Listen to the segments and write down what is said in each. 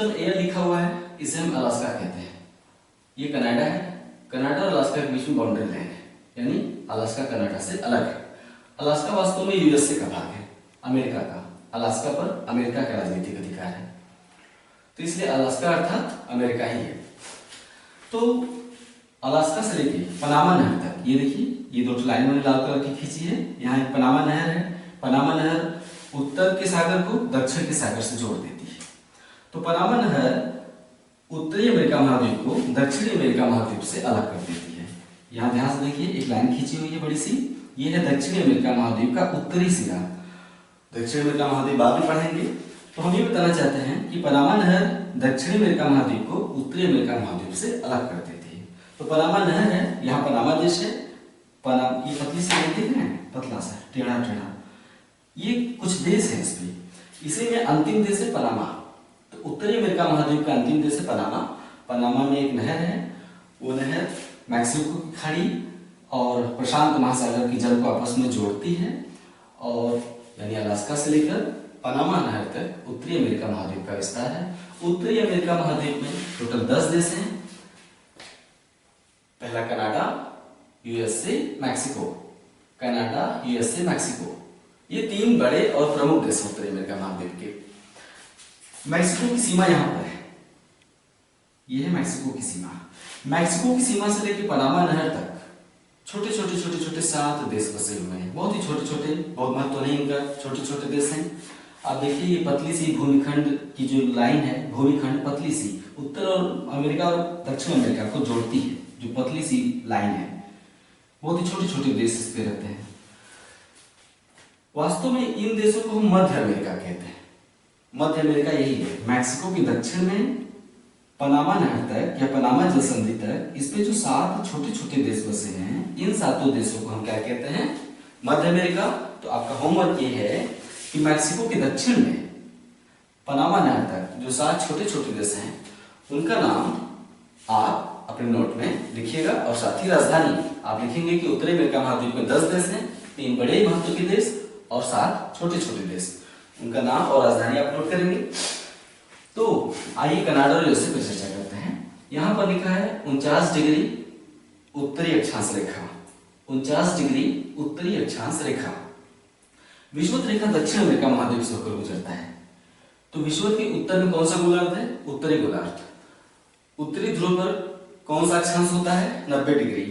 Eastern air लिखा हुआ है, इसे हम अलास्का कहते हैं। ये कनाडा है, कनाडा और अलास्का के बीच में बाउंड्री लाइन है, यानी अलास्का कनाडा से अलग है। अलास्का वास्तव में यूएसए का भाग है, अमेरिका का। अलास्का पर अमेरिका का राजनीतिक अधिकार है, तो इसलिए अलास्का अर्थात अमेरिका ही है। तो अलास्का से लेके पनामा नहर तक, ये देखिए ये दो लाइन मैंने लाल कलर की खींची है, यहाँ एक पनामा नहर है। पनामा नहर उत्तर के सागर को दक्षिण के सागर से जोड़ देती है। तो पनामा नहर उत्तरी अमेरिका महाद्वीप को दक्षिणी अमेरिका महाद्वीप से अलग कर देती है। यहाँ ध्यान से देखिए एक लाइन खींची हुई है बड़ी सी, ये है दक्षिणी अमेरिका महाद्वीप का उत्तरी सिरा। दक्षिणी अमेरिका महाद्वीप बाद में पढ़ेंगे। तो हम ये बताना चाहते हैं कि पनामा नहर दक्षिणी अमेरिका महाद्वीप को उत्तरी अमेरिका महाद्वीप से अलग कर देती है। तो पनामा नहर है, यहाँ पनामा देश है। ये पतली सी देख रहे हैं, पतला सा टेढ़ा टेढ़ा, ये कुछ देश है इसमें। इसी में अंतिम देश है पनामा। तो उत्तरी अमेरिका महाद्वीप का अंतिम देश है पनामा। पनामा में एक नहर है, वो नहर मैक्सिको की खाड़ी और प्रशांत महासागर की जल को आपस में जोड़ती है, और यानी अलास्का से लेकर पनामा नहर तक उत्तरी अमेरिका महाद्वीप का विस्तार है। उत्तरी अमेरिका महाद्वीप में टोटल 10 देश हैं। पहला Canada, USA, Mexico. Canada, USA, Mexico, ये 3 बड़े और प्रमुख देश उत्तरी अमेरिका महाद्वीप के। मैक्सिको की सीमा यहां पर है, ये है मैक्सिको की सीमा। मैक्सिको की सीमा से लेकर पनामा नहर तक छोटे छोटे 7 देश बसे हुए हैं। बहुत ही छोटे छोटे, बहुत महत्व नहीं इनका, छोटे छोटे देश हैं। आप देखिए ये पतली सी भूमिखंड की जो लाइन है, भूमिखंड पतली सी उत्तर और अमेरिका और दक्षिण अमेरिका को जोड़ती है, जो पतली सी लाइन है। बहुत ही छोटे छोटे देश इस पे रहते हैं। वास्तव में इन देशों को हम मध्य अमेरिका कहते हैं। मध्य अमेरिका यही है, मैक्सिको के दक्षिण में पनामा नहर तक या पनामा जल संधि तक, इस पे जो 7 छोटे छोटे देश बसे हैं, इन 7 देशों को हम क्या कहते हैं? मध्य अमेरिका। तो आपका होमवर्क ये है कि मैक्सिको के दक्षिण में पनामा नहर तक जो 7 छोटे छोटे देश हैं, उनका नाम आप अपने नोट में लिखिएगा, और साथ ही राजधानी आप लिखेंगे कि उत्तरी अमेरिका महाद्वीप में 10 देश हैं, 3 बड़े महत्व के देश और 7 छोटे छोटे देश, उनका नाम और राजधानी आप नोट करेंगे। तो आइए कनाडा और यूएसए पर चर्चा करते हैं। यहां पर लिखा है 49 डिग्री उत्तरी अक्षांश रेखा। 49 डिग्री उत्तरी अक्षांश रेखा। विषुवत रेखा दक्षिण अमेरिका महाद्वीप से होकर गुजरता है। तो विषुवत के उत्तर में कौन सा गोलार्ध है? उत्तरी गोलार्ध। उत्तरी ध्रुव पर कौन सा अक्षांश होता है? 90 डिग्री।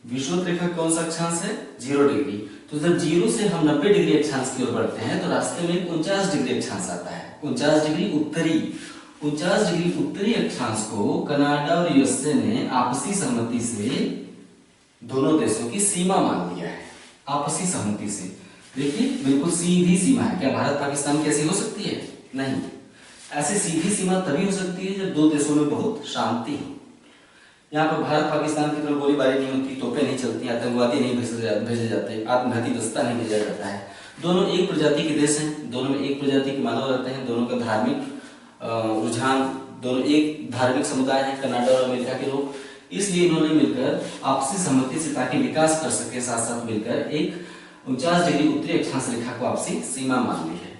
विषुवत रेखा कौन सा अक्षांश है? 0 डिग्री। तो जब 0 से हम 90 डिग्री अक्षांश की ओर बढ़ते हैं तो रास्ते में 49 डिग्री अक्षांश आता है। 49 डिग्री उत्तरी। 49 डिग्री उत्तरी अक्षांश को कनाडा और यूएसए ने आपसी सहमति से दोनों देशों की सीमा मान लिया है। आपसी सहमति से, देखिए बिल्कुल सीधी सीमा है। क्या भारत पाकिस्तान की ऐसी हो सकती है? नहीं। ऐसी सीधी सीमा तभी हो सकती है जब 2 देशों में बहुत शांति हो। यहाँ पर भारत पाकिस्तान की तरफ गोलीबारी नहीं होती, तोपें नहीं चलती, आतंकवादी नहीं भेजे जाते, आत्मघाती दस्ता नहीं भेजा जाता है। दोनों एक प्रजाति के देश हैं, दोनों में एक प्रजाति के मानव रहते हैं, दोनों का धार्मिक रुझान, दोनों एक धार्मिक समुदाय है, कनाडा और अमेरिका के लोग। इसलिए इन्होंने मिलकर आपसी सहमति से, ताकि विकास कर सके, साथ साथ मिलकर एक 49 डिग्री उत्तरी अक्षांश रेखा को आपसी सीमा मान ली है।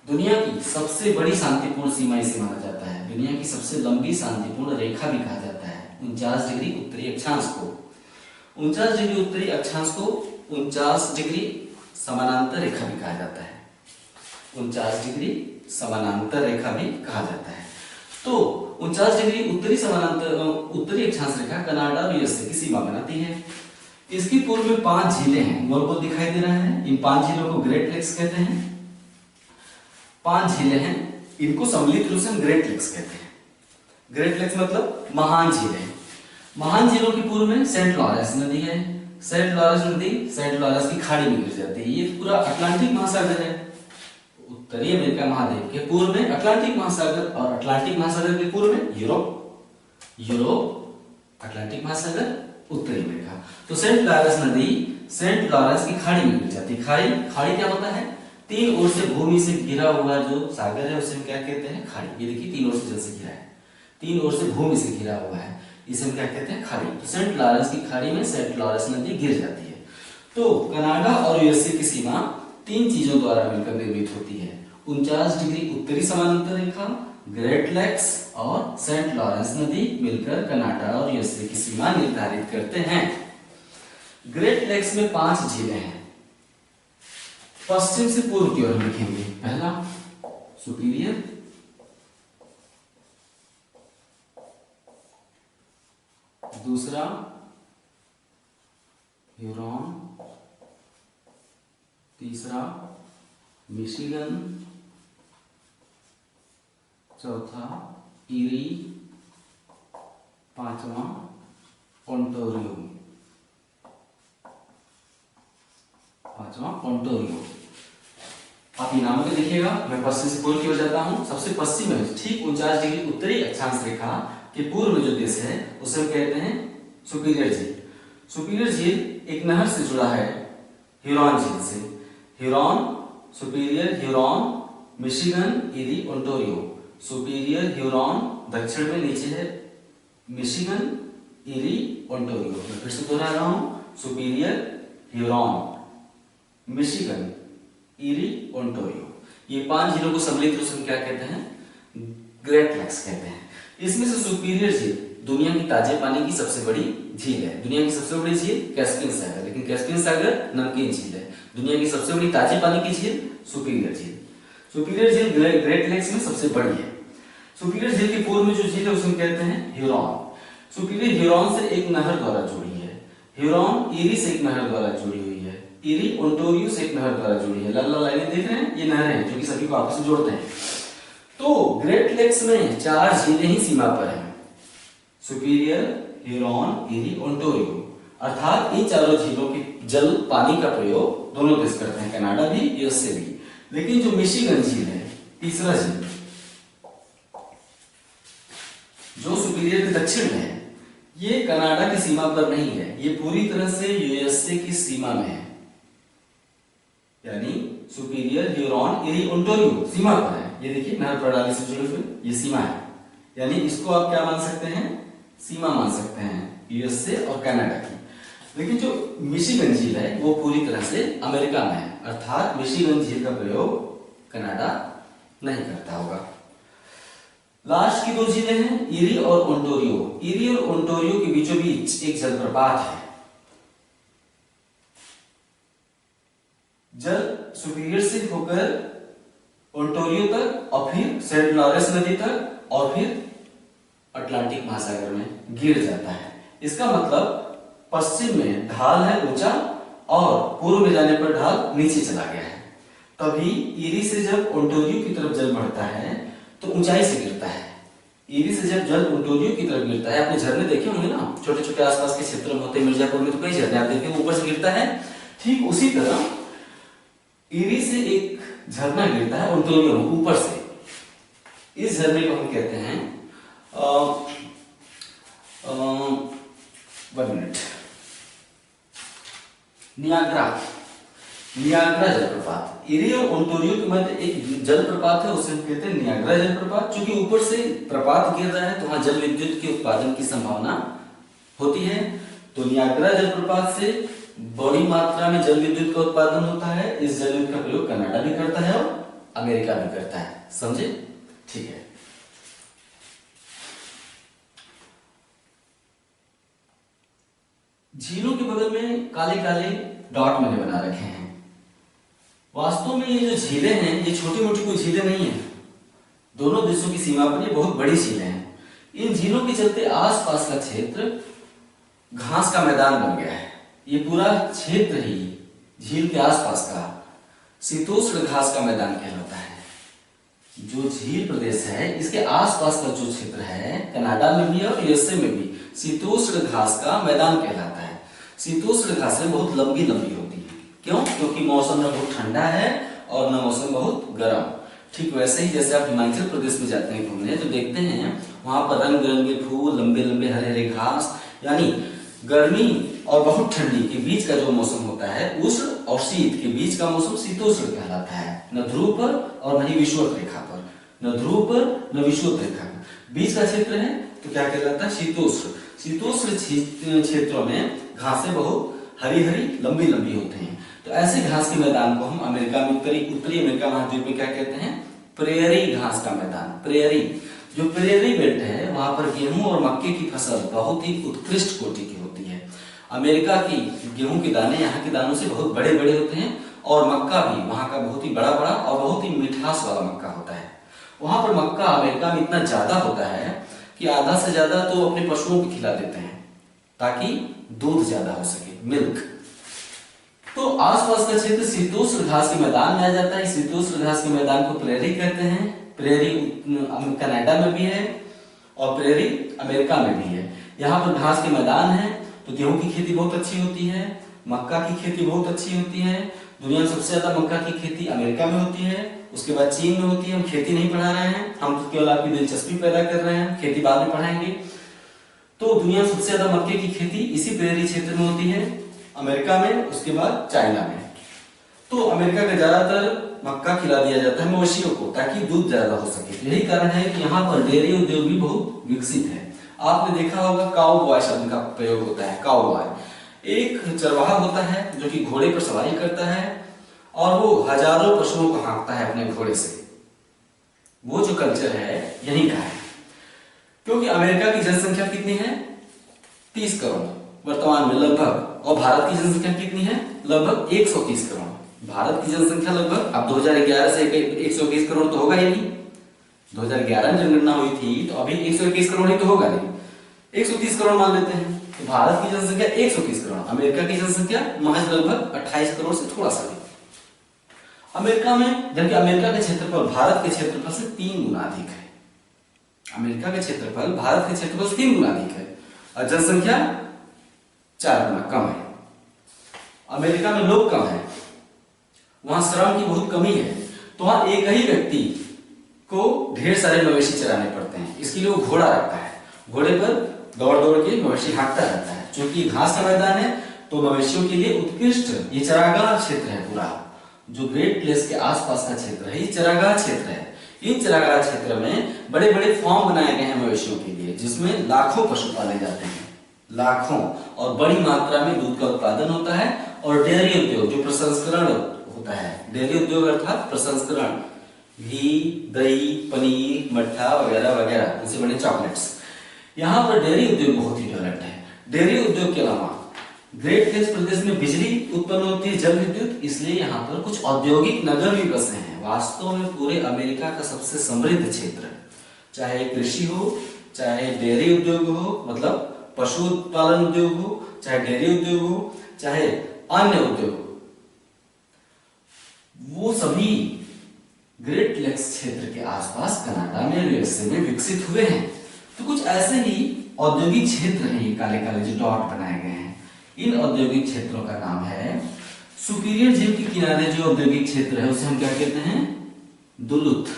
दुनिया की सबसे बड़ी शांतिपूर्ण सीमा इसे माना जाता है। दुनिया की सबसे लंबी शांतिपूर्ण रेखा भी कहा जाता है 49 डिग्री उत्तरी अक्षांश को। 49 डिग्री उत्तरी अक्षांश को 49 डिग्री समानांतर रेखा भी कहा जाता है। 49 डिग्री समानांतर रेखा भी कहा जाता है। तो 49 डिग्री उत्तरी समानांतर उत्तरी अक्षांश रेखा कनाडा और यूएसए की सीमा बनाती है। इसकी पूर्व में 5 झीलें हैं, गोल गोल दिखाई दे रहा है। इन 5 झीलों को ग्रेट लेक्स कहते हैं। 5 झीलें हैं, इनको सम्मिलित रूप से हम ग्रेट लेक्स कहते हैं। ग्रेट लेक्स मतलब महान झीलें। महान झीलों की पूर्व में सेंट लॉरेंस नदी है। सेंट लॉरेंस नदी सेंट लॉरेंस की खाड़ी में गिर जाती है। ये पूरा अटलांटिक महासागर है। उत्तरी अमेरिका महाद्वीप के पूर्व में अटलांटिक महासागर, और अटलांटिक महासागर के पूर्व में यूरोप, अटलांटिक महासागर, उत्तरी अमेरिका। तो सेंट लॉरेंस नदी सेंट लॉरेंस की खाड़ी में गिर जाती है। खाड़ी क्या होता है? 3 ओर से भूमि से घिरा हुआ जो सागर है उसे हम क्या कहते हैं? खाड़ी। ये देखिए 3 ओर से जल से घिरा है, 3 ओर से भूमि से घिरा हुआ है, इसे हम क्या कहते हैं? खाड़ी। तो सेंट लॉरेंस की खाड़ी में सेंट लॉरेंस नदी गिर जाती है। तो कनाडा और यूएसए की सीमा 3 चीजों द्वारा मिलकर निर्मित होती है। 49 डिग्री उत्तरी समानांतर रेखा, ग्रेट लेक्स और सेंट लॉरेंस नदी मिलकर कनाडा और यूएसए की सीमा निर्धारित करते हैं। ग्रेट लेक्स में 5 झीलें हैं। पश्चिम से पूर्व की ओर हम लिखेंगे। पहला सुपीरियर, दूसरा ह्यूरॉन, तीसरा मिशिगन, चौथा ईरी, पांचवा ओंटारियो। आप ये नामों को देखिएगा। मैं पश्चिम से पूर्व की ओर जाता हूं। सबसे पश्चिम में ठीक 49 डिग्री उत्तरी अक्षांश रेखा के पूर्व में जो देश है उसे हम कहते हैं सुपीरियर झील। सुपीरियर झील एक नहर से जुड़ा है ह्यूरॉन झील से। Huron, superior, Huron, Michigan, eerie, Ontario. Superior, Huron, दक्षिण में नीचे है मिशिगन, ईरी, ओंटारियो। मैं फिर से दोहरा रहा हूं, superior, Huron, Michigan, eerie, Ontario. ये 5 झीलों को सम्मिलित रूप से क्या कहते हैं? ग्रेट लेक्स कहते हैं। इसमें से सुपीरियर झील दुनिया की ताजे पानी की सबसे बड़ी झील है। दुनिया की सबसे बड़ी झील कैस्पियन सागर, लेकिन कैस्पियन सागर नमकीन झील है। दुनिया की सबसे बड़ी ताजे पानी की झील सुपीरियर झील। सुपीरियर झील ग्रेट लेक्स में सबसे बड़ी है। सुपीरियर झील के पूर्व में जो झील है उसे कहते हैं ह्यूरॉन। सुपीरियर ह्यूरॉन से एक नहर द्वारा जुड़ी है। ह्यूरॉन ईरी से एक नहर द्वारा जुड़ी हुई है। ईरी ओंटारियो से एक नहर द्वारा जुड़ी है। लाल लाल लाइनें देख रहे हैं, ये नहर है जो कि सभी को आपस में जोड़ते हैं। तो ग्रेट लेक्स में 4 झीलें ही सीमा पर हैं, सुपीरियर, ह्यूरॉन, ईरी, ओंटारियो। अर्थात इन चारों झीलों के जल पानी का प्रयोग दोनों देश करते हैं, कनाडा भी यूएसए भी। लेकिन जो मिशिगन झील है, तीसरा झील जो सुपीरियर के दक्षिण में है, ये कनाडा की सीमा पर नहीं है, ये पूरी तरह से यूएसए की सीमा में है। यानी सुपीरियर, ह्यूरॉन, ईरी, ओंटारियो सीमा पर है। ये देखिए नहर प्रणाली से जुड़े हुए ये सीमा है। यानी इसको आप क्या मान सकते हैं? सीमा मान सकते हैं यूएसए और कनाडा की। लेकिन जो मिशिगन झील है वो पूरी तरह से अमेरिका में है, अर्थात मिशिगन झील का प्रयोग कनाडा नहीं करता होगा। लास्ट की 2 झीलें हैं ईरी और ओंटारियो। ईरी और ओंटारियो के बीचों बीच एक जलप्रपात है। जल सुपीरियर से होकर ओंटारियो तक और फिर सेंट लॉरेंस नदी तक और फिर अटलांटिक महासागर में गिर जाता है। इसका मतलब पश्चिम में ढाल है ऊंचा और पूर्व में जाने पर ढाल नीचे चला गया है। तभी ईरी से जब ओंटारियो की तरफ जल बढ़ता है तो ऊंचाई से गिरता है। ईरी से जब जल ओंटारियो की तरफ गिरता है, आपने झरने देखे होंगे ना, छोटे छोटे आसपास के क्षेत्र में होते हैं, मिर्जापुर में तो कई झरने आप देखें ऊपर से गिरता है। ठीक उसी तरह ईरी से एक झरना गिरता है ओंटारियो में ऊपर से। इस झरने को हम कहते हैं 1 मिनट, नियाग्रा जलप्रपात। ईरी और ओंटारियो के मध्य एक जलप्रपात है, उसे हम कहते हैं नियाग्रा जलप्रपात। क्योंकि ऊपर से प्रपात गिर रहा है तो वहां जल विद्युत के उत्पादन की संभावना होती है। तो नियाग्रा जलप्रपात से बड़ी मात्रा में जल विद्युत का उत्पादन होता है। इस जल विद्युत का प्रयोग कनाडा भी करता है और अमेरिका भी करता है। समझे? ठीक है। झीलों के बगल में काले काले डॉट मैंने बना रखे हैं। वास्तव में ये जो झीलें हैं ये छोटी मोटी कोई झीलें नहीं है। दोनों देशों की सीमा पर ये बहुत बड़ी झीलें हैं। इन झीलों के चलते आसपास का क्षेत्र घास का मैदान बन गया है। ये पूरा क्षेत्र ही झील के आसपास का शीतोष्ण घास का मैदान कहलाता है। जो झील प्रदेश है इसके आसपास का जो क्षेत्र है कनाडा में भी और यूएसए में भी शीतोष्ण घास का मैदान कहलाता है। शीतोष्ण घासें बहुत लंबी लंबी होती है। क्यों? क्योंकि मौसम न बहुत ठंडा है और न मौसम बहुत गर्म। ठीक वैसे ही जैसे आप हिमाचल प्रदेश में जाते हैं घूमने तो देखते हैं वहां पर रंग बिरंगे फूल, लंबे लंबे हरे हरे घास। यानी गर्मी और बहुत ठंडी के बीच का जो मौसम होता है उष्ण और शीत के बीच का मौसम शीतोष्ण कहलाता है। न ध्रुव पर और न ही विषुवत रेखा पर, न ध्रुव पर न विषुवत रेखा पर बीच का क्षेत्र है तो क्या कहलाता है? शीतोष्ण। शीतोष्ण क्षेत्रों में घासें बहुत हरी हरी लंबी लंबी होते हैं। तो ऐसे घास के मैदान को हम अमेरिका में उत्तरी अमेरिका महाद्वीप में क्या कहते हैं? प्रेयरी घास का मैदान। प्रेयरी, जो प्रेयरी बेल्ट है वहां पर गेहूं और मक्के की फसल बहुत ही उत्कृष्ट कोटि की होती है। अमेरिका की गेहूं के दाने यहाँ के दानों से बहुत बड़े बड़े होते हैं और मक्का भी वहां का बहुत ही बड़ा बड़ा और बहुत ही मिठास वाला मक्का होता है। वहां पर मक्का अमेरिका में इतना ज्यादा होता है कि आधा से ज्यादा तो अपने पशुओं को खिला देते हैं ताकि दूध ज्यादा हो सके, मिल्क। तो आसपास का क्षेत्र शीतोष्ण घास के मैदान में आ जाता है। शीतोष्ण घास के मैदान को प्रेयरी कहते हैं। प्रेयरी कनाडा में भी है और प्रेयरी अमेरिका में भी है। यहाँ पर घास के मैदान है तो गेहूं की खेती बहुत अच्छी होती है, मक्का की खेती बहुत अच्छी होती है। दुनिया में सबसे ज्यादा मक्का की खेती अमेरिका में होती है, उसके बाद चीन में होती है। हम खेती नहीं पढ़ा रहे हैं, हम तो केवल आपकी दिलचस्पी पैदा कर रहे हैं, खेती बाद में पढ़ाएंगे। तो दुनिया में सबसे ज्यादा मक्के की खेती इसी प्रेयरी क्षेत्र में होती है, अमेरिका में, उसके बाद चाइना में। तो अमेरिका का ज्यादातर मक्का खिला दिया जाता है मवेशियों को ताकि दूध ज्यादा हो सके। यही कारण है कि यहाँ पर डेयरी उद्योग भी बहुत विकसित है। आपने देखा होगा काउ बॉय शब्द का प्रयोग होता है। काउ बॉय एक चरवाहा होता है जो कि घोड़े पर सवारी करता है और वो हजारों पशुओं को हाँकता है अपने घोड़े से। वो जो कल्चर है यही का है। क्योंकि अमेरिका की जनसंख्या कितनी है? 30 करोड़ वर्तमान में लगभग, और भारत की जनसंख्या कितनी है? लगभग 130 करोड़। भारत की जनसंख्या लगभग, अब 2011 से 121 करोड़ तो होगा ही नहीं। 2011 में जनगणना हुई थी तो अभी 121 करोड़ ही तो होगा नहीं, 130 करोड़ मान लेते हैं। तो भारत की जनसंख्या 130 करोड़, अमेरिका की जनसंख्या महज लगभग 28 करोड़ से थोड़ा सा भी। अमेरिका में, जबकि अमेरिका का क्षेत्रफल भारत के क्षेत्रफल से 3 गुना अधिक है। अमेरिका का क्षेत्रफल भारत के क्षेत्रफल से 3 गुना अधिक है और जनसंख्या 4 गुना कम है। अमेरिका में लोग कम है, वहां श्रम की बहुत कमी है, तो वहां एक ही व्यक्ति को ढेर सारे मवेशी चराने पड़ते हैं। इसके लिए वो घोड़ा रखता है, घोड़े पर दौड़ दौड़ के मवेशी हाँकता रहता है। क्योंकि घास का मैदान है तो मवेशियों के लिए उत्कृष्ट ये चरागाह क्षेत्र है। पूरा जो ग्रेट प्लेस के आसपास का क्षेत्र है ये चरागाह क्षेत्र है। इन चरागाह क्षेत्र में बड़े बड़े फार्म बनाए गए हैं मवेशियों के लिए, जिसमें लाखों पशु पाले जाते हैं, लाखों, और बड़ी मात्रा में दूध का उत्पादन होता है। और डेयरी उद्योग जो प्रसंस्करण होता है, डेयरी उद्योग अर्थात प्रसंस्करण, घी, दही, पनीर, मट्ठा वगैरह वगैरह, इनसे बने चॉकलेट्स। यहाँ पर डेयरी उद्योग बहुत ही डेवलप्ड है। डेयरी उद्योग के अलावा ग्रेट प्लेस प्रदेश में बिजली उत्पन्न होती है, जल विद्युत, इसलिए यहाँ पर कुछ औद्योगिक नगर भी बसे हैं। वास्तव में पूरे अमेरिका का सबसे समृद्ध क्षेत्र, चाहे कृषि हो, चाहे डेयरी उद्योग हो, मतलब पशु पालन उद्योग हो, चाहे डेयरी उद्योग हो, चाहे अन्य उद्योग, वो सभी ग्रेट लेक्स क्षेत्र के आसपास कनाडा में, यूएसए में विकसित हुए हैं। तो कुछ ऐसे ही औद्योगिक क्षेत्र हैं, ये काले काले जो डॉट बनाए गए हैं। इन औद्योगिक क्षेत्रों का नाम है, सुपीरियर झील के किनारे जो औद्योगिक क्षेत्र है उसे हम क्या कहते हैं? दुलुथ।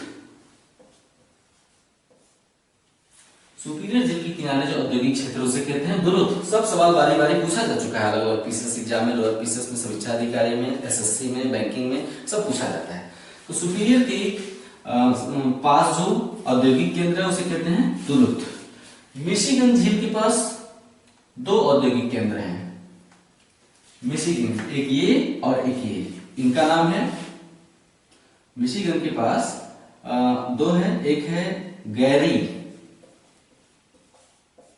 सुपीरियर झील के किनारे जो औद्योगिक क्षेत्र उसे कहते हैं दुलुथ। सब सवाल बारी बारी पूछा जा चुका है लोअर पीसीएस एग्जाम में, लोअर पीसीएस में, समीक्षा अधिकारी में, एसएससी में, बैंकिंग में, सब पूछा जाता है। तो सुपीरियर के पास जो औद्योगिक केंद्र है उसे कहते हैं दुलुथ। मिशिगन झील के पास 2 औद्योगिक केंद्र हैं, मिशिगन, एक ये और एक ये, इनका नाम है, मिशिगन के पास 2 है, एक है गैरी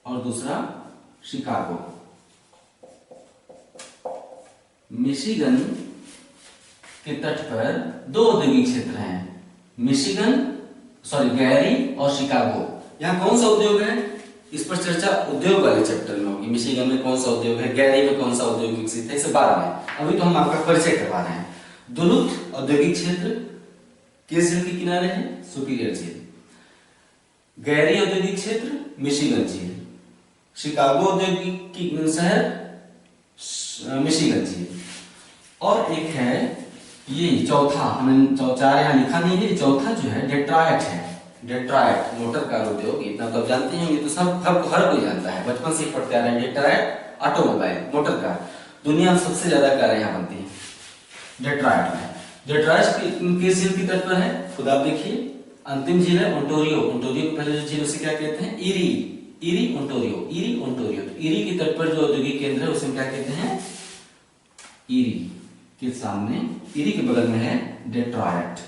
और दूसरा शिकागो। मिशिगन के तट पर 2 औद्योगिक क्षेत्र हैं, गैरी और शिकागो। यहाँ कौन सा उद्योग है, इस पर चर्चा उद्योग वाले चैप्टर में होगी। मिशिगन में कौन सा उद्योग है, गैरी में कौन सा उद्योग विकसित है, इसे बाद में। अभी तो हम आपका परिचय करवा रहे हैं। दुलुथ औद्योगिक क्षेत्र किस झील के किनारे है? सुपीरियर झील। गैरी औद्योगिक क्षेत्र मिशिगन झील। शिकागो औद्योगिक शहर मिशिगन झील। और एक है ये चौथा, हमने 4 यहाँ लिखा नहीं है, चौथा जो है डेट्रॉयट है। डेट्रॉयट मोटर कार उद्योग, इतना तो आप जानते हैं, ये तो सब हर कोई जानता है, बचपन से ही पढ़ते आ रहे हैं। डेट्रॉयट ऑटोमोबाइल, मोटर कार, दुनिया में सबसे ज्यादा कारें यहाँ बनती हैं डेट्रॉयट में। डेट्रॉयट किस झील की तट पर है? खुद आप देखिए, अंतिम झील है ओंटारियो। ओंटारियो पहले जो झील उसे क्या कहते हैं? इरी ओंटारियो। इरी के तट पर जो औद्योगिक केंद्र है उसे क्या कहते हैं? इरी के सामने, इरी के बगल में है Detroit.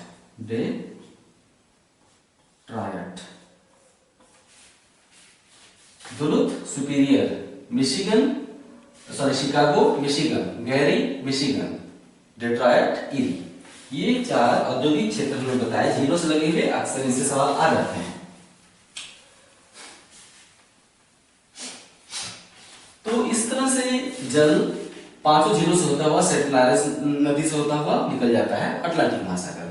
Detroit, Duluth Superior Michigan, sorry Chicago Michigan, Gary Michigan, Detroit Erie. ये 4 औद्योगिक क्षेत्र में बताए, जीरो से लगे हुए, अक्सर इनसे सवाल आ जाते हैं। तो इस तरह से जल 5 जिलों से होता हुआ, सेंट लॉरेंस नदी से होता हुआ निकल जाता है अटलांटिक महासागर।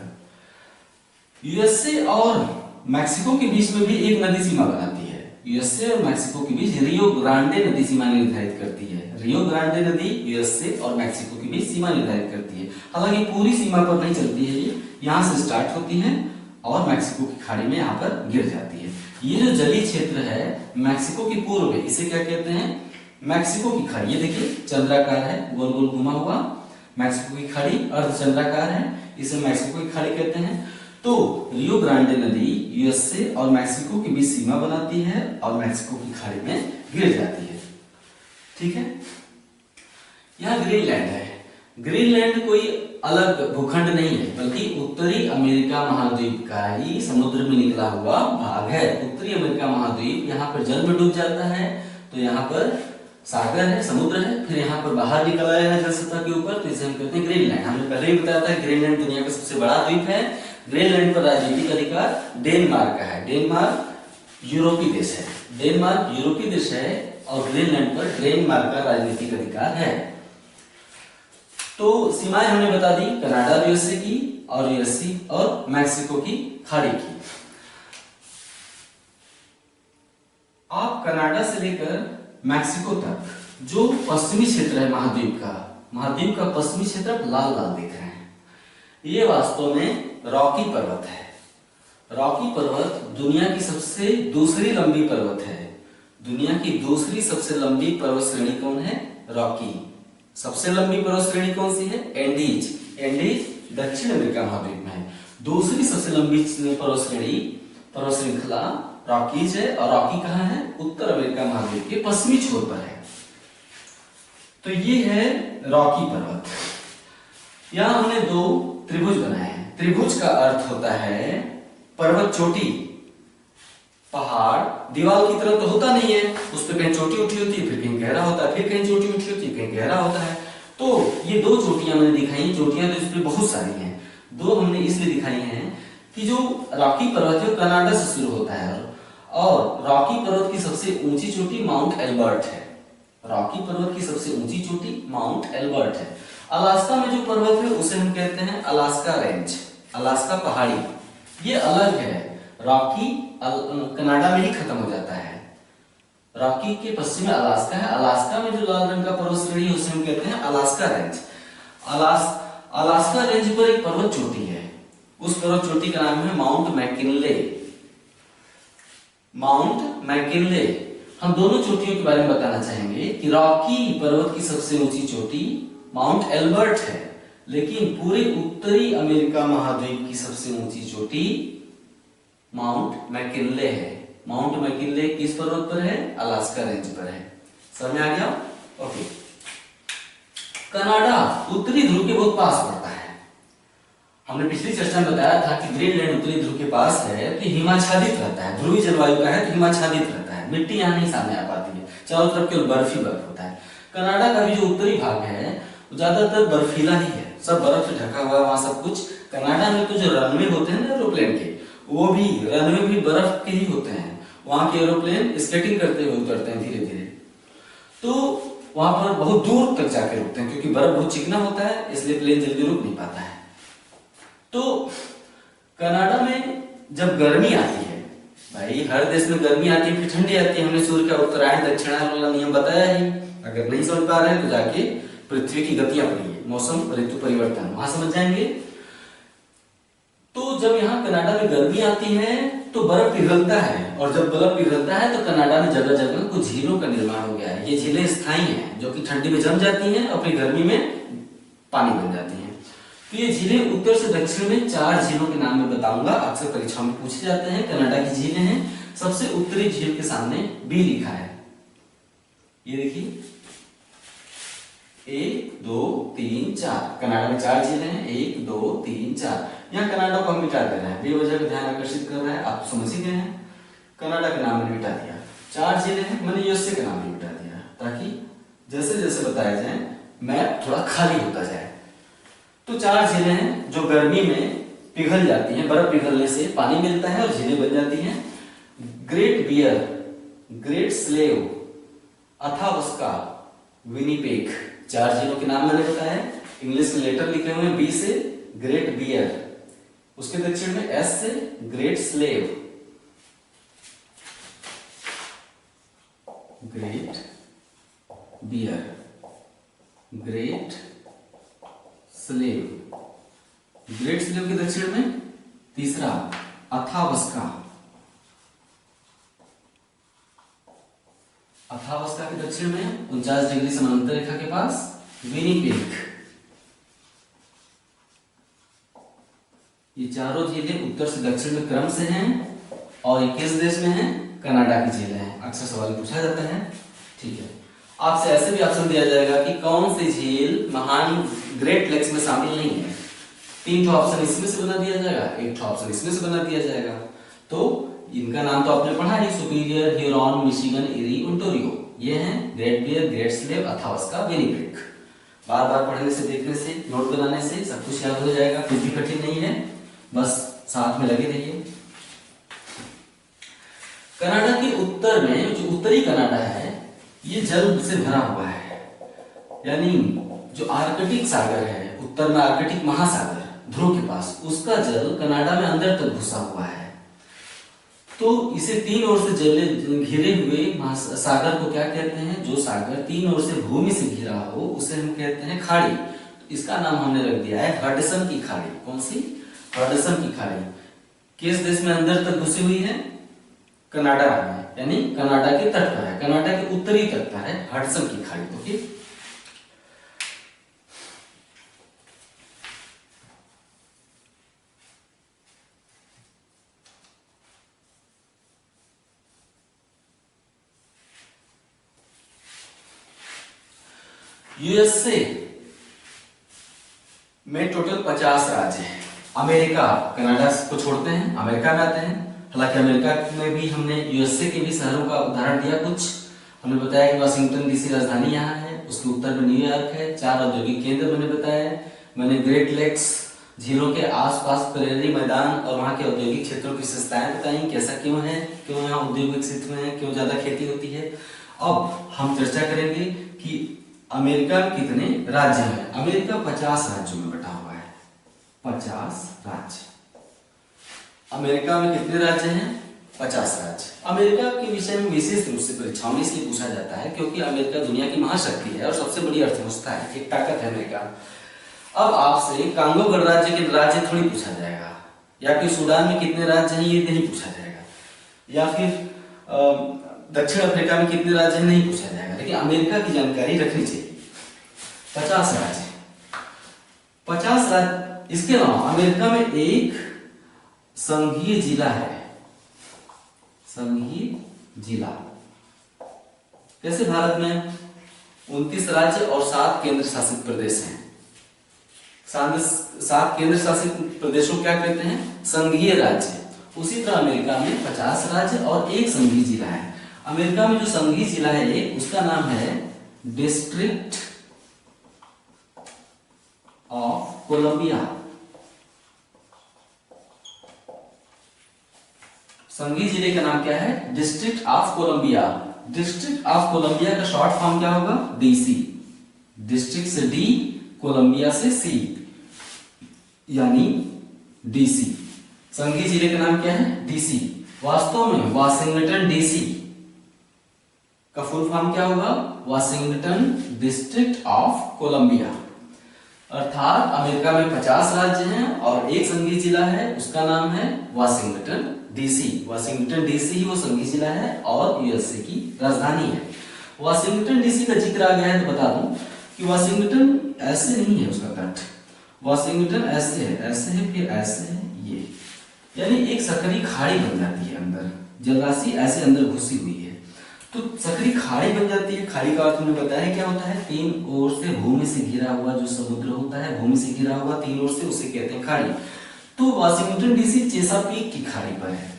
यूएसए और मैक्सिको के बीच में भी एक नदी सीमा बनाती है। यूएसए और मैक्सिको के बीच रियो ग्रांडे नदी सीमा निर्धारित करती है। रियो ग्रांडे नदी यूएसए और मैक्सिको के बीच सीमा निर्धारित करती है। हालांकि पूरी सीमा पर नहीं चलती है, ये यहाँ से स्टार्ट होती है और मैक्सिको की खाड़ी में यहाँ पर गिर जाती है। ये जो जलीय क्षेत्र है मैक्सिको के पूर्व में, इसे क्या कहते हैं? मैक्सिको की खाड़ी। ये देखिए चंद्राकार है, गोल गोल घुमा हुआ। मैक्सिको की खाड़ी अर्धचंद्राकार है, इसे मैक्सिको की खाड़ी कहते हैं। तो रियो ग्रांडे नदी यूएसए और मैक्सिको के बीच सीमा बनाती है और मैक्सिको की खाड़ी में गिर जाती है। ठीक है, यह ग्रीनलैंड है। ग्रीनलैंड कोई अलग भूखंड नहीं है, बल्कि उत्तरी अमेरिका महाद्वीप का ही समुद्र में निकला हुआ भाग है। उत्तरी अमेरिका महाद्वीप, यहाँ पर जल में डूब जाता है तो यहाँ पर सागर है, समुद्र है, फिर यहाँ पर बाहर निकल आया है जल सतह के ऊपर, तो इसे हम कहते हैं ग्रीनलैंड। हमने पहले ही बताया था ग्रीनलैंड दुनिया का सबसे बड़ा द्वीप है। ग्रीनलैंड पर राजनीतिक अधिकार डेनमार्क का है। डेनमार्क यूरोपीय देश है, डेनमार्क यूरोपीय देश है और ग्रीनलैंड पर डेनमार्क का राजनीतिक अधिकार है। तो सीमाएं हमने बता दी, कनाडा यूएसए की और यूएसए और मैक्सिको की खाड़ी की। आप कनाडा से लेकर मैक्सिको तक जो पश्चिमी क्षेत्र है महाद्वीप का पश्चिमी क्षेत्र लाल लाल देख रहे हैं, ये वास्तव में रॉकी पर्वत है। रॉकी पर्वत दुनिया की सबसे दूसरी लंबी पर्वत है। दुनिया की दूसरी सबसे लंबी पर्वत श्रेणी कौन है? रॉकी। सबसे लंबी पर्वत श्रेणी कौन सी है? एंडीज। एंडीज दक्षिण अमेरिका महाद्वीप में है। दूसरी सबसे लंबी पर्वत श्रृंखला रॉकीज है, और रॉकी कहाँ है? उत्तर अमेरिका महाद्वीप के पश्चिमी छोर पर है। तो ये है रॉकी पर्वत। यहां हमने 2 त्रिभुज बनाए हैं। त्रिभुज का अर्थ होता है पर्वत चोटी। पहाड़ दीवार की तरह तो होता नहीं है, उस पर कहीं चोटी उठी होती है, फिर कहीं गहरा होता है, फिर कहीं चोटी उठी होती है, कहीं गहरा होता है। तो ये 2 चोटियां मैंने दिखाई। चोटियां तो इस पर बहुत सारी हैं, 2 हमने इसलिए दिखाई हैं कि जो रॉकी पर्वत है कनाडा से शुरू होता है, और रॉकी पर्वत की सबसे ऊंची चोटी माउंट एल्बर्ट है। रॉकी पर्वत की सबसे ऊंची चोटी माउंट एल्बर्ट है। अलास्का में जो पर्वत है उसे हम कहते हैं अलास्का रेंज, अलास्का पहाड़ी। ये अलग है। रॉकी कनाडा में ही खत्म हो जाता है। रॉकी के पश्चिम में अलास्का है। अलास्का में जो लाल रंग का पर्वत श्रेणी है उसे हम कहते हैं अलास्का रेंज। अलास्का रेंज पर एक पर्वत चोटी है, उस पर्वत चोटी का नाम है माउंट मैकिनले। Mount McKinley. हम दोनों चोटियों के बारे में बताना चाहेंगे कि रॉकी पर्वत की सबसे ऊंची चोटी माउंट एल्बर्ट है, लेकिन पूरे उत्तरी अमेरिका महाद्वीप की सबसे ऊंची चोटी माउंट मैकिनले है। माउंट मैकिनले किस पर्वत पर है? अलास्का रेंज पर है। समझ में आ गया? ओके। कनाडा उत्तरी ध्रुव के बहुत पास पड़ता है। हमने पिछली चर्चा में बताया था कि ग्रीनलैंड उत्तरी ध्रुव के पास है तो हिमाच्छादित रहता है। ध्रुवीय जलवायु का है तो हिमाच्छादित रहता है, मिट्टी यहाँ नहीं सामने आ पाती है, चारों तरफ केवल बर्फ ही बर्फ होता है। कनाडा का भी जो उत्तरी भाग है वो ज्यादातर बर्फीला ही है, सब बर्फ से ढका हुआ है वहां सब कुछ। कनाडा में तो जो रनवे होते हैं ना एरोप्लेन के, वो भी रनवे भी बर्फ के ही होते हैं। वहां के एरोप्लेन स्केटिंग करते हुए उतरते हैं धीरे धीरे, तो वहां पर बहुत दूर तक जाके रुकते हैं, क्योंकि बर्फ बहुत चिकना होता है इसलिए प्लेन जल्दी रुक नहीं पाता है। तो कनाडा में जब गर्मी आती है, भाई हर देश में गर्मी आती है फिर ठंडी आती है, हमने सूर्य का उत्तरायण दक्षिणायन वाला नियम बताया ही। अगर नहीं समझ पा रहे हैं तो जाके पृथ्वी की गतियां पढ़िए, मौसम ऋतु परिवर्तन, वहां समझ जाएंगे। तो जब यहाँ कनाडा में गर्मी आती है तो बर्फ पिघलता है, और जब बर्फ पिघलता है तो कनाडा में जगह जगह कुछ झीलों का निर्माण हो गया है। ये झीलें स्थायी हैं, जो कि ठंडी में जम जाती हैं और फिर गर्मी में पानी बन जाती हैं। तो ये झीलें उत्तर से दक्षिण में 4 झीलों के नाम में बताऊंगा, अक्सर परीक्षा में पूछे जाते हैं। कनाडा की झीलें हैं। सबसे उत्तरी झील के सामने बी लिखा है, ये देखिए 1 2 3 4। कनाडा में 4 झीलें हैं, 1 2 3 4। यहाँ कनाडा को हम मिटा दे रहे हैं, बेवजह का ध्यान आकर्षित कर रहा है, आप तो समझ ही गए हैं। कनाडा का नाम मैंने मिटा दिया। 4 जिले हैं, मैंने यूएसए का नाम भी मिटा दिया, ताकि जैसे जैसे बताया जाए मैप थोड़ा खाली होता जाए। तो 4 झीलें हैं जो गर्मी में पिघल जाती हैं, बर्फ पिघलने से पानी मिलता है और झीलें बन जाती हैं। Great Bear, Great Slave, Athabasca, Winnipeg, 4 झीलों के नाम मैंने बताया। इंग्लिश में लेटर लिखे हुए हैं, बी से ग्रेट बियर, उसके दक्षिण में एस से Great Slave, Great Bear, Great Slave, Great Slave के दक्षिण में तीसरा अथावस्का, अथावस्का के दक्षिण में 49 डिग्री समांतर रेखा के पास विनिपेग। ये चारों झीलें उत्तर से दक्षिण में क्रम से हैं और ये किस देश में हैं? कनाडा की झीलें हैं। अक्सर सवाल पूछा जाता है। ठीक है, आपसे ऐसे भी ऑप्शन दिया जाएगा कि कौन सी झील महान ग्रेट लेक्स में शामिल नहीं है। 3 ऑप्शन इसमें से बना दिया जाएगा, 1 ऑप्शन इसमें से बना दिया जाएगा। तो इनका नाम तो आपने पढ़ा है, Superior, Huron, Michigan, Erie, Ontario. ये हैं Great Bear, Great Slave, Athabasca, Winnipeg. बार बार पढ़ने से, देखने से, नोट बनाने से सब कुछ याद हो जाएगा, कुछ भी कठिन नहीं है, बस साथ में लगे रहिए। कनाडा के उत्तर में, जो उत्तरी कनाडा है, ये जल से भरा हुआ है, यानी जो आर्कटिक सागर है, उत्तर में आर्कटिक महासागर ध्रुव के पास, उसका जल कनाडा में अंदर तक घुसा हुआ है। तो इसे 3 ओर से जल घिरे हुए सागर को क्या कहते हैं? जो सागर 3 ओर से भूमि से घिरा हो उसे हम कहते हैं खाड़ी। तो इसका नाम हमने रख दिया है हडसन की खाड़ी। कौन सी? हडसन की खाड़ी। किस देश में अंदर तक घुसी हुई है? कनाडा में, यानी कनाडा के तट पर है, कनाडा के उत्तरी तट पर है हडसन की खाड़ी। ओके, यूएसए में टोटल 50 राज्य हैं। अमेरिका, कनाडा को छोड़ते हैं, अमेरिका में आते हैं। हालांकि अमेरिका में भी हमने यूएसए के भी शहरों का उदाहरण दिया। कुछ हमने बताया कि वाशिंगटन डीसी राजधानी यहाँ है, उसके उत्तर में न्यूयॉर्क है। 4 औद्योगिक केंद्र मैंने बताया। मैंने ग्रेट लेक्स झीलों के आसपास प्रेरी मैदान और वहाँ के औद्योगिक क्षेत्रों की विशेषताएं बताई, कैसा क्यों है, क्यों यहाँ उद्योग विकसित हुए हैं, क्यों ज्यादा खेती होती है। अब हम चर्चा करेंगे कि अमेरिका में कितने राज्य हैं। अमेरिका 50 राज्यों में बटा हुआ है, 50 राज्य। अमेरिका में कितने राज्य हैं? 50 राज्य। अमेरिका के विषय में विशेष रूप से परीक्षाओं में इसलिए पूछा जाता है क्योंकि अमेरिका दुनिया की महाशक्ति है और सबसे बड़ी अर्थव्यवस्था है, एक ताकत है अमेरिका। अब आपसे कांगो गणराज्य के राज्य थोड़ी पूछा जाएगा, या फिर सूडान में कितने राज्य हैं ये नहीं पूछा जाएगा, या फिर दक्षिण अफ्रीका में कितने राज्य हैं नहीं पूछा जाएगा। लेकिन अमेरिका की जानकारी रखनी चाहिए। 50 राज्य, 50 राज्य। इसके अलावा अमेरिका में एक संघीय जिला है, संघीय जिला। जैसे भारत में 29 राज्य और 7 केंद्र शासित प्रदेश हैं। 7 केंद्र शासित प्रदेशों को क्या कहते हैं? संघीय राज्य। उसी तरह अमेरिका में 50 राज्य और एक संघीय जिला है। अमेरिका में जो संघीय जिला है एक, उसका नाम है डिस्ट्रिक्ट ऑफ कोलंबिया। संघीय जिले का नाम क्या है? District of Columbia. District of Columbia का शॉर्ट फॉर्म क्या होगा? डीसी। डिस्ट्रिक्ट से डी, कोलंबिया से सी, यानी डीसी। संघीय जिले का नाम क्या है? डीसी। वास्तव में वाशिंगटन डीसी का फुल फॉर्म क्या होगा? Washington District of Columbia. अर्थात अमेरिका में 50 राज्य हैं और एक संघीय जिला है, उसका नाम है वाशिंगटन डीसी। वाशिंगटन डीसी ही वो संघीय जिला है और यूएसए की राजधानी है। वाशिंगटन डीसी का जिक्र आ गया है तो बता दूं कि वाशिंगटन ऐसे नहीं है, उसका तट वाशिंगटन ऐसे है, ऐसे है, फिर ऐसे है, ये, यानी एक सकरी खाड़ी बन जाती है अंदर, जलराशि ऐसे अंदर घुसी हुई है तो सकरी खाड़ी बन जाती है। खाड़ी का अर्थ हमने बताया क्या होता है? 3 ओर से भूमि से घिरा हुआ जो समुद्र होता है, भूमि से घिरा हुआ 3 ओर से, उसे कहते हैं खाड़ी। तो वाशिंगटन डीसी चेसापीक की खाड़ी पर है,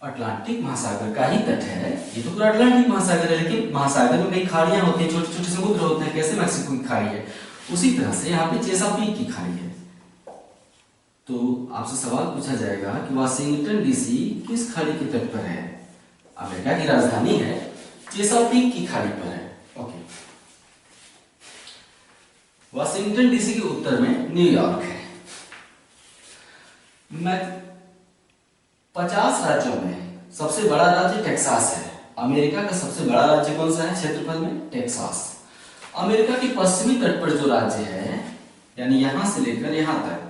अटलांटिक महासागर का ही तट है। ये तो पूरा अटलांटिक महासागर है, लेकिन महासागर में कई खाड़ियां होती हैं, छोटे छोटे समुद्र होते हैं, कैसे मैक्सिको की खाड़ी है, उसी तरह से यहाँ पे चेसापीक की खाड़ी है। तो आपसे सवाल पूछा जाएगा कि वाशिंगटन डीसी किस खाड़ी के तट पर है? अमेरिका की राजधानी है, चेसापीक की खाड़ी पर है। ओके, वाशिंगटन डीसी के उत्तर में न्यूयॉर्क है। 50 राज्यों में सबसे बड़ा राज्य टेक्सास है। अमेरिका का सबसे बड़ा राज्य कौन सा है क्षेत्रफल में? टेक्सास। अमेरिका के पश्चिमी तट पर जो राज्य है, यानी यहां से लेकर यहां तक,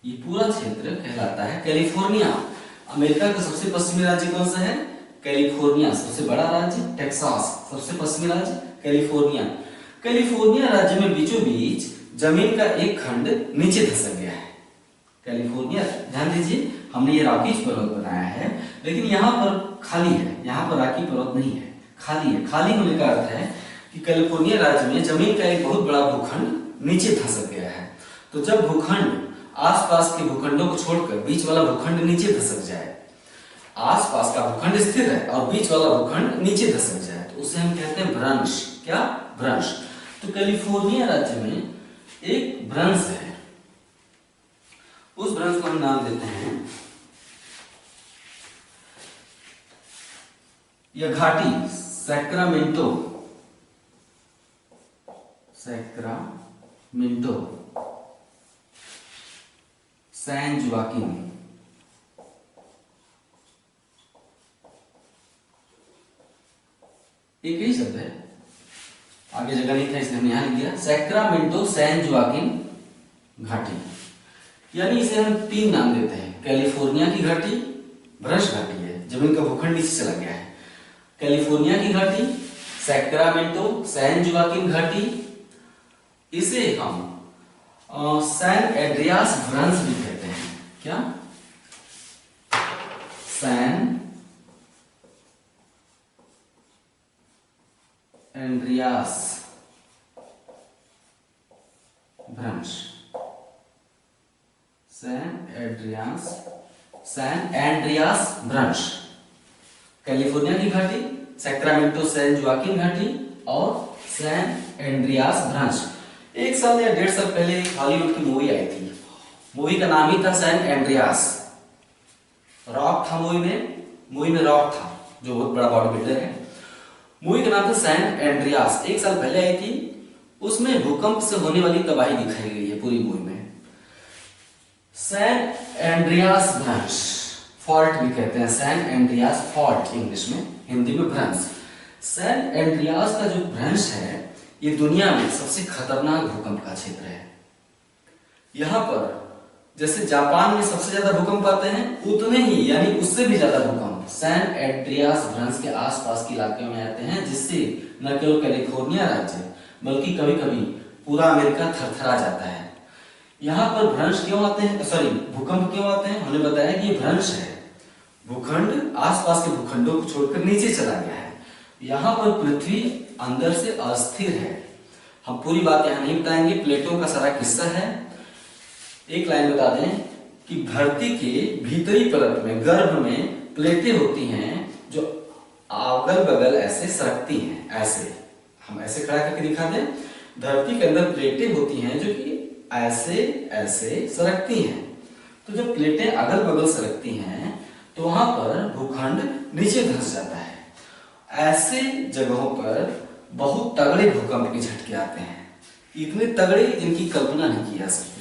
ये पूरा क्षेत्र कहलाता है कैलिफोर्निया। अमेरिका का सबसे पश्चिमी राज्य कौन सा है? कैलिफोर्निया। सबसे बड़ा राज्य टेक्सास, सबसे पश्चिमी राज्य कैलिफोर्निया। कैलिफोर्निया राज्य में बीचों बीच जमीन का एक खंड नीचे धंसक गया है। कैलिफोर्निया, ध्यान दीजिए, हमने ये रॉकीज पर्वत बनाया है, लेकिन यहाँ पर खाली है, यहाँ पर रॉकी पर्वत नहीं है, खाली है। खाली होने का अर्थ है कि कैलिफोर्निया राज्य में जमीन का एक बहुत बड़ा भूखंड नीचे धंसक गया है। तो जब भूखंड आसपास के भूखंडों को छोड़कर बीच वाला भूखंड नीचे धंसक जाए, आसपास का भूखंड स्थिर है और बीच वाला भूखंड नीचे धंसक जाए, तो उसे हम कहते हैं भ्रंश। क्या? भ्रंश। तो कैलिफोर्निया राज्य में एक भ्रंश है, उस भ्रंश को हम नाम देते हैं, यह घाटी सैक्रामेंटो, सैक्रामेंटो, सैन जुआकिन, एक ही शब्द है, आगे जगह नहीं था इसलिए हमने यहां लिख दिया, सैक्रामेंटो सैन जुआकिन घाटी। यानी इसे हम 3 नाम देते हैं। कैलिफोर्निया की घाटी भ्रंश घाटी है, जमीन का भूखंड नीचे चला गया है। कैलिफोर्निया की घाटी, सैक्रामेंटो सैन जुआकिन घाटी, इसे हम सैन एंड्रियास भ्रंश भी कहते हैं। क्या? सैन एंड्रियास भ्रंश, सैन एंड्रियास भ्रंश। कैलिफोर्निया की घाटी, सैक्रामेंटो सैन जुआकिन घाटी और सैन एंड्रियास भ्रंश। 1 साल या 1.5 साल पहले एक हॉलीवुड की मूवी आई थी, मूवी का नाम ही था सैन एंड्रियास। रॉक था मूवी में रॉक था, जो बहुत बड़ा बॉडी बिल्डर है। मूवी का नाम था सैन एंड्रियास, 1 साल पहले आई थी। उसमें भूकंप से होने वाली तबाही दिखाई गई है पूरी मूवी में। सैन एंड्रियास भ्रंश, फॉल्ट भी कहते हैं, सैन एंड्रियास फॉल्ट इंग्लिश में, हिंदी में भ्रंश। सैन एंड्रियास का जो भ्रंश है, ये दुनिया में सबसे खतरनाक भूकंप का क्षेत्र है। यहां पर जैसे जापान में सबसे ज्यादा भूकंप आते हैं, उतने ही यानी उससे भी ज्यादा भूकंप सैन एंड्रियास भ्रंश के आसपास के इलाके में आते हैं, जिससे न केवल कैलिफोर्निया राज्य बल्कि कभी कभी पूरा अमेरिका थरथरा जाता है। यहाँ पर भ्रंश क्यों आते हैं, सॉरी भूकंप क्यों आते हैं? हमने बताया कि ये भ्रंश है, भूखंड आसपास के भूखंडों को छोड़कर नीचे चला गया है। यहाँ पर पृथ्वी अंदर से अस्थिर है। हम पूरी बात यहाँ नहीं बताएंगे, प्लेटों का सारा किस्सा है। एक लाइन बता दें कि धरती के भीतरी परत में, गर्भ में प्लेटें होती हैं जो अगल बगल ऐसे सरकती हैं। ऐसे हम ऐसे खड़ा करके दिखा दें, धरती के अंदर प्लेटें होती हैं जो कि ऐसे ऐसे सरकती हैं। तो जब प्लेटें अगल बगल सरकती हैं तो वहां पर भूखंड नीचे धंस जाता है। ऐसे जगहों पर बहुत तगड़े भूकंप के झटके आते हैं, इतने तगड़े जिनकी कल्पना नहीं की जा सकती।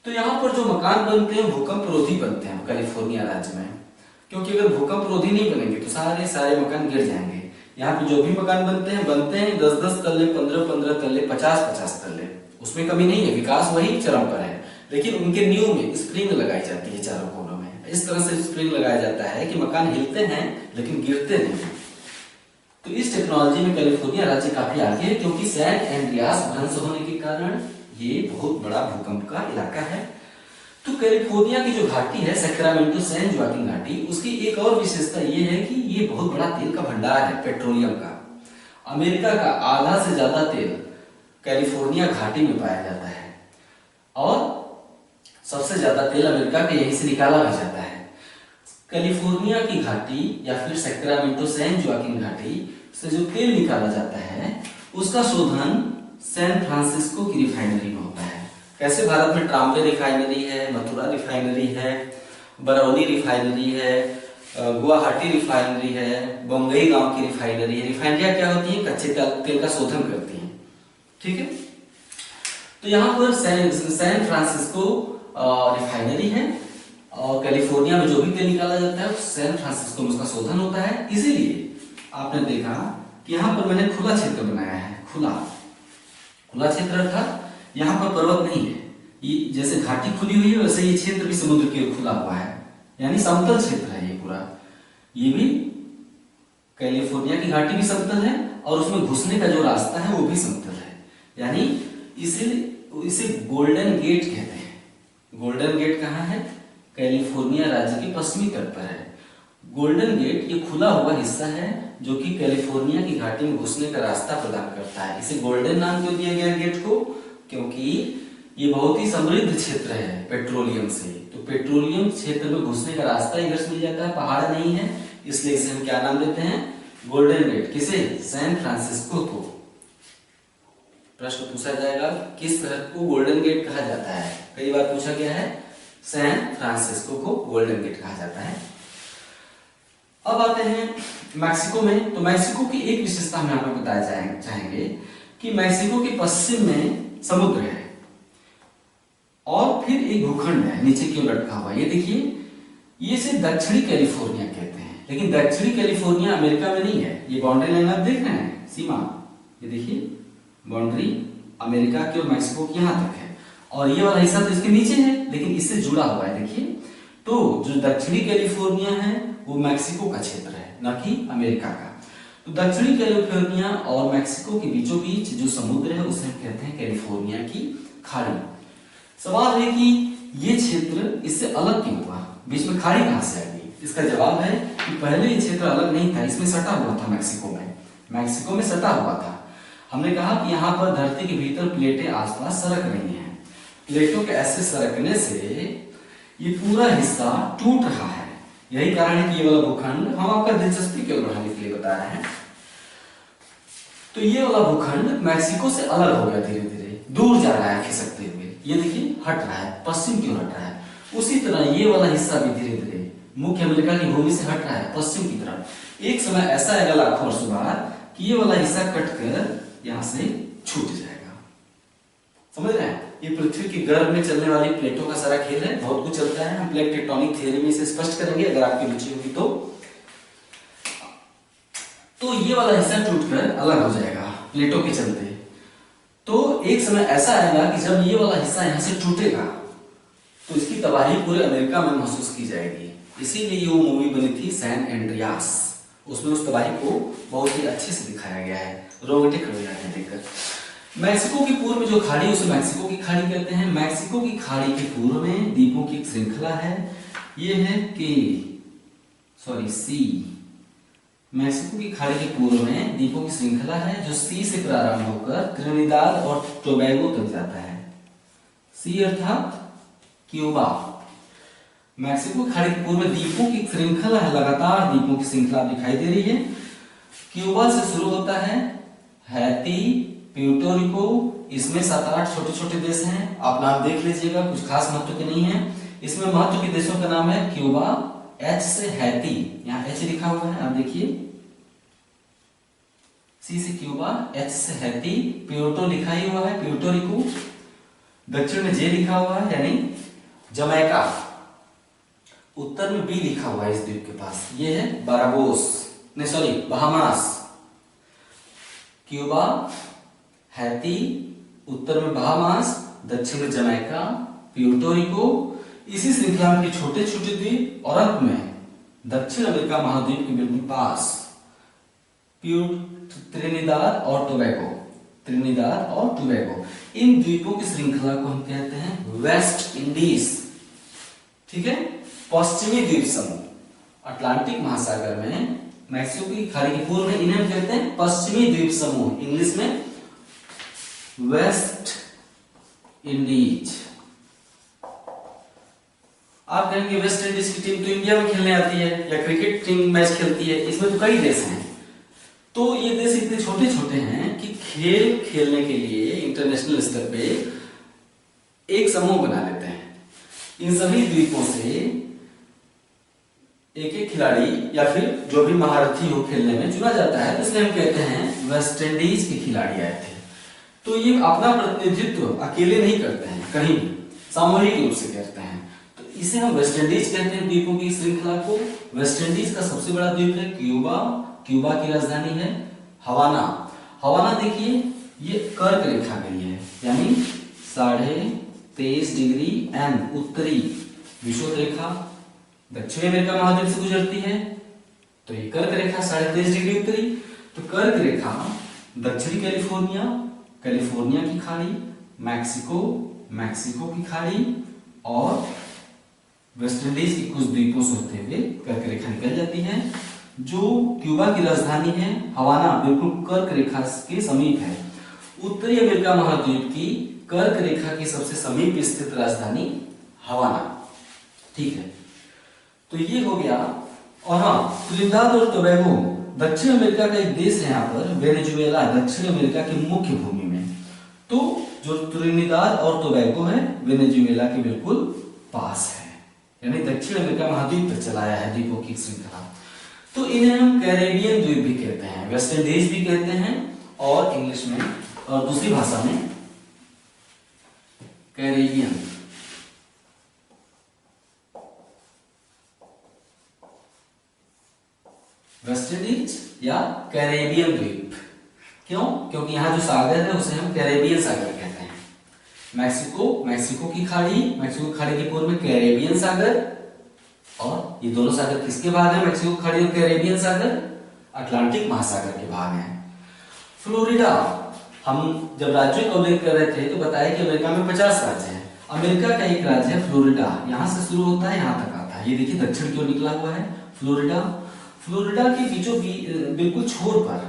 तो यहाँ पर जो मकान बनते हैं भूकंप रोधी बनते हैं कैलिफोर्निया राज्य में, क्योंकि अगर भूकंप रोधी नहीं बनेंगे तो सारे मकान गिर जाएंगे। यहाँ पे जो भी मकान बनते हैं 10-10 तल्ले, 15-15 तल्ले, 50-50 तल्ले, उसमें कमी नहीं है, विकास वही चरम पर है। लेकिन उनके नींव में स्प्रिंग लगाई जाती है चारों कोनों में, इस तरह से स्प्रिंग लगाया जाता है कि मकान हिलते हैं लेकिन गिरते नहीं। तो इस टेक्नोलॉजी में कैलिफोर्निया राज्य काफी आगे है, क्योंकि सैन एंड्रियास भ्रंश होने के कारण ये बहुत बड़ा भूकंप का इलाका है। तो कैलिफोर्निया की जो घाटी है सैक्रामेंटो सैन जुआकिन घाटी, उसकी एक और विशेषता ये है कि ये बहुत बड़ा तेल का भंडार है, पेट्रोलियम का। अमेरिका का आधा से ज्यादा तेल कैलिफोर्निया घाटी में पाया जाता है और सबसे ज्यादा तेल अमेरिका के यहीं से निकाला भी जाता है। कैलिफोर्निया की घाटी या फिर सैक्रामेंटो सैन जोआकिन घाटी से जो तेल निकाला जाता है उसका शोधन सैन फ्रांसिस्को की रिफाइनरी में होता है। कैसे भारत में ट्राम्बे रिफाइनरी है, मथुरा रिफाइनरी है, बरौनी रिफाइनरी है, गुवाहाटी रिफाइनरी है, बम्बई गांव की रिफाइनरी है। रिफाइनरियां क्या होती हैं? कच्चे तेल का शोधन करती हैं। ठीक है, तो यहाँ पर सैन फ्रांसिस्को रिफाइनरी है और कैलिफोर्निया में जो भी तेल निकाला जाता है सैन फ्रांसिस्को में उसका शोधन होता है। इसीलिए आपने देखा कि यहाँ पर मैंने खुला क्षेत्र बनाया है। खुला क्षेत्र अर्थात यहाँ पर पर्वत नहीं है, ये जैसे घाटी खुली हुई है वैसे ये क्षेत्र भी समुद्र की ओर खुला हुआ है, यानी समतल क्षेत्र है ये पूरा। ये भी कैलिफोर्निया की घाटी भी समतल है और उसमें घुसने का जो रास्ता है वो भी समतल है, यानी इसे गोल्डन गेट कहते हैं। गोल्डन गेट कहाँ है? कैलिफोर्निया राज्य के पश्चिमी तट पर है। गोल्डन गेट ये खुला हुआ हिस्सा है जो कि कैलिफोर्निया की घाटी में घुसने का रास्ता प्रदान करता है। इसे गोल्डन नाम क्यों दिया गया गेट को? क्योंकि ये बहुत ही समृद्ध क्षेत्र है पेट्रोलियम से, तो पेट्रोलियम क्षेत्र में घुसने का रास्ता इधर से मिल जाता है, पहाड़ नहीं है, इसलिए इसे हम क्या नाम देते हैं? Golden Gate. किसे? सैन फ्रांसिस्को को। प्रश्न पूछा जाएगा किस शहर को गोल्डन गेट कहा जाता है? कई बार पूछा गया है। सैन फ्रांसिस्को को गोल्डन गेट कहा जाता है। अब आते हैं मैक्सिको में। तो मैक्सिको की एक विशेषता हम यहाँ पर बताया चाहेंगे कि मैक्सिको के पश्चिम में समुद्र है और फिर एक भूखंड है नीचे की ओर लटका हुआ। ये देखिए, ये से दक्षिणी कैलिफोर्निया कहते हैं, लेकिन दक्षिणी कैलिफोर्निया अमेरिका में नहीं है। ये बाउंड्री लाइन आप देख रहे हैं, सीमा, ये देखिए बाउंड्री अमेरिका की और मैक्सिको की यहाँ तक है और ये वाला हिस्सा तो इसके नीचे है लेकिन इससे जुड़ा हुआ है। देखिए, तो जो दक्षिणी कैलिफोर्निया है वो मैक्सिको का क्षेत्र है, न कि अमेरिका का। तो दक्षिणी कैलिफोर्निया और मैक्सिको के बीचों बीच जो समुद्र है उसे हम कहते हैं कैलिफोर्निया की खाड़ी। सवाल है कि ये क्षेत्र इससे अलग क्यों हुआ? बीच में खाड़ी कहां से आ गई? इसका जवाब है कि पहले ये क्षेत्र अलग नहीं था, इसमें सटा हुआ था। मैक्सिको में सटा हुआ था। हमने कहा कि यहाँ पर धरती के भीतर प्लेटें आसपास सरक रही हैं। प्लेटों के ऐसे सरकने से ये पूरा हिस्सा टूट रहा है। यही कारण है कि ये वाला भूखंड हम आपका दिलचस्पी केवल बढ़ाने के लिए बता रहे हैं। तो ये वाला भूखंड मैक्सिको से अलग हो गया, धीरे धीरे दूर जा रहा है खिसकते हुए। ये देखिए हट रहा है, पश्चिम की ओर हट रहा है। उसी तरह ये वाला हिस्सा भी धीरे धीरे मुख्य अमेरिका की भूमि से हट रहा है पश्चिम की तरफ। एक समय ऐसा आएगा लाखों वर्षों बाद कि ये वाला हिस्सा कटकर यहाँ से छूट जाएगा। समझ रहे हैं? ये पृथ्वी के गर्भ में चलने वाली प्लेटों का सारा खेल है। बहुत कुछ चलता है, हम प्लेट टेक्टोनिक थ्योरी में इसे स्पष्ट करेंगे अगर आपकी रुचि होगी तो ये वाला हिस्सा टूटकर अलग हो जाएगा प्लेटों के चलते। तो एक समय ऐसा आएगा कि जब ये वाला हिस्सा यहाँ से टूटेगा तो इसकी तबाही पूरे अमेरिका में महसूस की जाएगी। इसीलिए वो मूवी बनी थी सैन एंड्रियास, उसमें उस तबाही को बहुत ही अच्छे से दिखाया गया है। रोंगटे खड़े हो जाते हैं देखकर। मैक्सिको की पूर्व में जो खाड़ी उसे मैक्सिको की खाड़ी कहते हैं। मैक्सिको की खाड़ी के पूर्व में द्वीपों की एक श्रृंखला है। ये है सी। मैक्सिको की खाड़ी के पूर्व में द्वीपों की श्रृंखला है जो सी से प्रारंभ होकर त्रिनिदाद और टोबैगो तक जाता है। सी अर्थात क्यूबा। मैक्सिको की खाड़ी के पूर्व में द्वीपों की श्रृंखला है, लगातार द्वीपों की श्रृंखला दिखाई दे रही है। क्यूबा से शुरू होता है हैती, प्यूर्टो रिको, इसमें 7-8 छोटे छोटे देश हैं। आप नाम देख लीजिएगा, कुछ खास महत्व के नहीं है। इसमें महत्व के देशों का नाम है क्यूबा, एच से हैती, यहाँ एच लिखा हुआ है आप देखिए, सी से क्यूबा, एच से हैती, प्यूर्टो लिखा ही हुआ है, प्यूर्टो रिको। दक्षिण में जे लिखा हुआ है यानी जमैका। उत्तर में बी लिखा हुआ है इस द्वीप के पास, ये है बहामास। क्यूबा, हैती, उत्तर में बहामास, दक्षिण में जमैका, प्यूर्टो रिको। इसी श्रृंखला में छोटे छोटे द्वीप और अंत में दक्षिण अमेरिका महाद्वीप के बिल्कुल पास त्रिनिदाद और टोबैगो। इन द्वीपों की श्रृंखला को हम कहते हैं वेस्ट इंडीज। ठीक है, पश्चिमी द्वीप समूह। अटलांटिक महासागर में मैक्सिको की खाड़ी के पूर्व में इन्हें हम कहते हैं पश्चिमी द्वीप समूह, इंग्लिश में वेस्ट इंडीज। आप कहेंगे वेस्ट इंडीज की टीम तो इंडिया में खेलने आती है या क्रिकेट टीम मैच खेलती है, इसमें तो कई देश हैं। तो ये देश इतने छोटे छोटे हैं कि खेल खेलने के लिए इंटरनेशनल स्तर पे एक समूह बना लेते हैं। इन सभी द्वीपों से एक एक खिलाड़ी या फिर जो भी महारथी हो खेलने में चुना जाता है, तो इसलिए हम कहते हैं वेस्ट इंडीज के खिलाड़ी आए थे। तो ये अपना प्रतिनिधित्व अकेले नहीं करते हैं, कहीं सामूहिक रूप से करते हैं, तो इसे हम वेस्ट इंडीज कहते हैं। द्वीपों की श्रृंखला को। वेस्ट इंडीज का सबसे बड़ा द्वीप है क्यूबा। क्यूबा की राजधानी है हवाना। हवाना देखिए ये कर्क रेखा गई है, यानी 23.5 डिग्री एन उत्तरी विषुवत रेखा दक्षिण अमेरिका महाद्वीप से गुजरती है, तो ये कर्क रेखा 23.5 डिग्री उत्तरी। तो कर्क रेखा दक्षिणी कैलिफोर्निया, कैलिफोर्निया की खाड़ी, मैक्सिको, मैक्सिको की खाड़ी और वेस्ट इंडीज के कुछ द्वीपों से होते हुए कर्क रेखा निकल जाती है। जो क्यूबा की राजधानी है हवाना, बिल्कुल कर्क रेखा के समीप है। उत्तरी अमेरिका महाद्वीप की कर्क रेखा के सबसे समीप स्थित राजधानी हवाना। ठीक है, तो ये हो गया। और हाँ, त्रिनिदाद और टोबैगो दक्षिण अमेरिका का एक देश है, यहाँ पर वेनेजुएला दक्षिण अमेरिका की मुख्य भूमि में। तो जो त्रिनिदाद और टोबैगो है वेनेजुएला के बिल्कुल पास है, यानी दक्षिण अमेरिका महाद्वीप पर चलाया है द्वीपों की श्रृंखला। तो इन्हें हम कैरेबियन द्वीप भी कहते हैं, वेस्ट इंडीज भी कहते हैं, और इंग्लिश में और दूसरी भाषा में कैरेबियन। वेस्ट इंडीज या कैरेबियन द्वीप। क्यों? क्योंकि यहाँ जो सागर है उसे हम कैरेबियन सागर कहते हैं। मैक्सिको, मैक्सिको की खाड़ी, मैक्सिको खाड़ी के पूर्व में कैरेबियन सागर, और ये दोनों सागर किसके भाग है? मैक्सिको खाड़ी और कैरेबियन सागर अटलांटिक महासागर के भाग हैं। फ्लोरिडा, हम जब राज्यों का उल्लेख कर रहे थे तो बताया कि अमेरिका में 50 राज्य हैं। अमेरिका का एक राज्य है फ्लोरिडा, यहाँ से शुरू होता है यहाँ तक आता है। ये देखिए दक्षिण की ओर निकला हुआ है फ्लोरिडा। फ्लोरिडा के बीचों बिल्कुल छोर पर,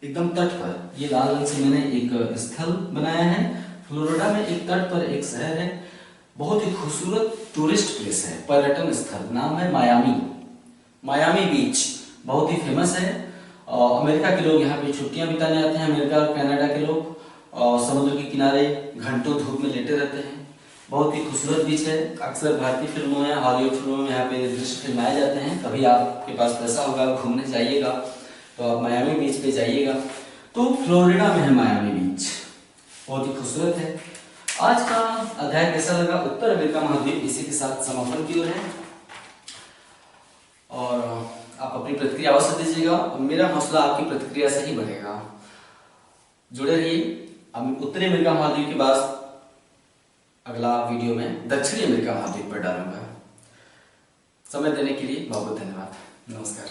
एकदम तट पर, ये लाल रंग से मैंने एक स्थल बनाया है। फ्लोरिडा में एक तट पर एक शहर है, बहुत ही खूबसूरत टूरिस्ट प्लेस है, पर्यटन स्थल, नाम है मायामी। मायामी बीच बहुत ही फेमस है। अमेरिका के लोग यहाँ पे छुट्टियां बिताने आते हैं, अमेरिका और कनाडा के लोग, समुद्र के किनारे घंटों धूप में लेटे रहते हैं। बहुत ही खूबसूरत बीच है। अक्सर भारतीय फिल्मों में, हॉलीवुड फिल्मों में यहाँ पे दृश्य फिल्माए जाते हैं। कभी आपके पास पैसा होगा, घूमने जाइएगा तो आप मायामी बीच पे जाइएगा। तो फ्लोरिडा में है मायामी बीच, बहुत ही खूबसूरत है। आज का अध्याय कैसा लगा? उत्तर अमेरिका महाद्वीप इसी के साथ समापन की ओर है, और आप अपनी प्रतिक्रिया अवश्य दीजिएगा। मेरा हौसला आपकी प्रतिक्रिया से ही बढ़ेगा। जुड़े रहिए। अब उत्तरी अमेरिका महाद्वीप के बाद अगला वीडियो में दक्षिणी अमेरिका महाद्वीप पर डालूंगा। समय देने के लिए बहुत बहुत धन्यवाद। नमस्कार।